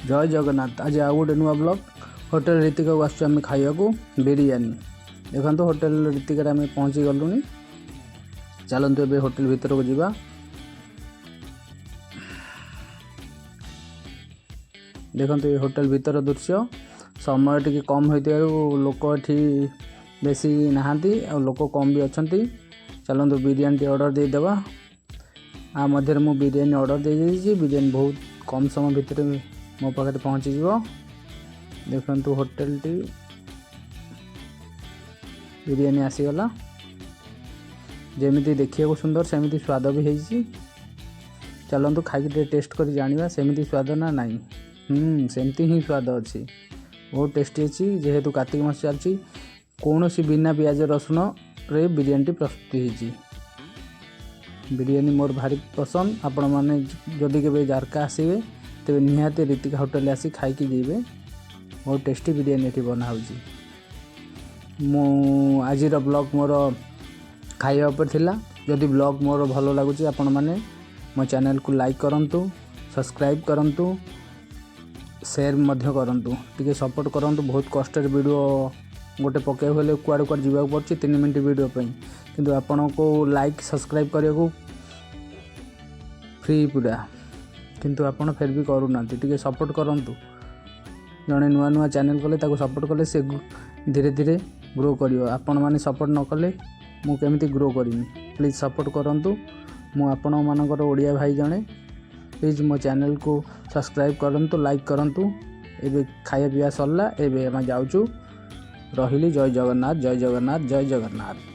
जय जगन्नाथ। आज आउ गोटे नुआ ब्लॉग होटेल ऋतिका को आम खाइबा बिरियानी देखो होटेल ऋतिका आम पहुँची गलु। चलतु ए होटेल भीतर को जीवा। देखो ये होटेल भीतर दृश्य समय टी कम होता लोक ये बेसी नहांती आ लोक कम भी अच्छा। चलतु बिरियानी ऑर्डर देदेवा। आ मध्य मु बिरियानी ऑर्डर दे दीजिए। बिरियानी बहुत कम समय भितर मो पाखे पहुँची जीवो। देखंतु होटेल टी बिरियानी आसीगला। जेमिति देखिए सुंदर सेमिति स्वाद भी है। चलतु खाई टेस्ट कर जाना सेमिति स्वाद ना नाई। सेमती ही स्वाद अच्छी बहुत टेस्टी अच्छी। जेहेतु कार्तिक मास चलती कौन सी बिना प्याज रसुण रे बिरियानी प्रस्तुत होती। बिरियानी मोर भारी पसंद। आपण मैंने जदि के जारका आसवे तेज निहाती ऋतिका होटेल आसी खाई जीवे। बहुत टेस्टी बिरियानी ये बनाऊँ। मु आज ब्लॉग मोर खाइबा पर थिला। जदि ब्लॉग मोर भल लगुच आपण मैंने मो चैनल को लाइक करंतु, सब्सक्राइब करंतु, शेयर मध्य करंतु, टिके सपोर्ट करंतु। बहुत कष्ट वीडियो गोटे पके हेले कुआड़ कुआड़ जावाक पड़छि 3 मिनट वीडियो पई, किंतु आपण को लाइक सब्सक्राइब करिया फ्री पूरा, किंतु आपण फिर भी करूना। टिके सपोर्ट करंतु। जड़े नुआ नुआ चैनल कले ताको सपोर्ट कले से धीरे धीरे ग्रो करियो। आपण माने सपोर्ट न कले मु केमिति ग्रो करिमी। प्लीज सपोर्ट करंतु। मु आपण मानकर ओडिया भाई जणे। प्लीज मो चैनल को सब्सक्राइब करंतु, लाइक करंतु। एबे खाया पिया सरला। एबे हम जाउचु। रहिली। जय जगन्नाथ, जय जगन्नाथ, जय जगन्नाथ।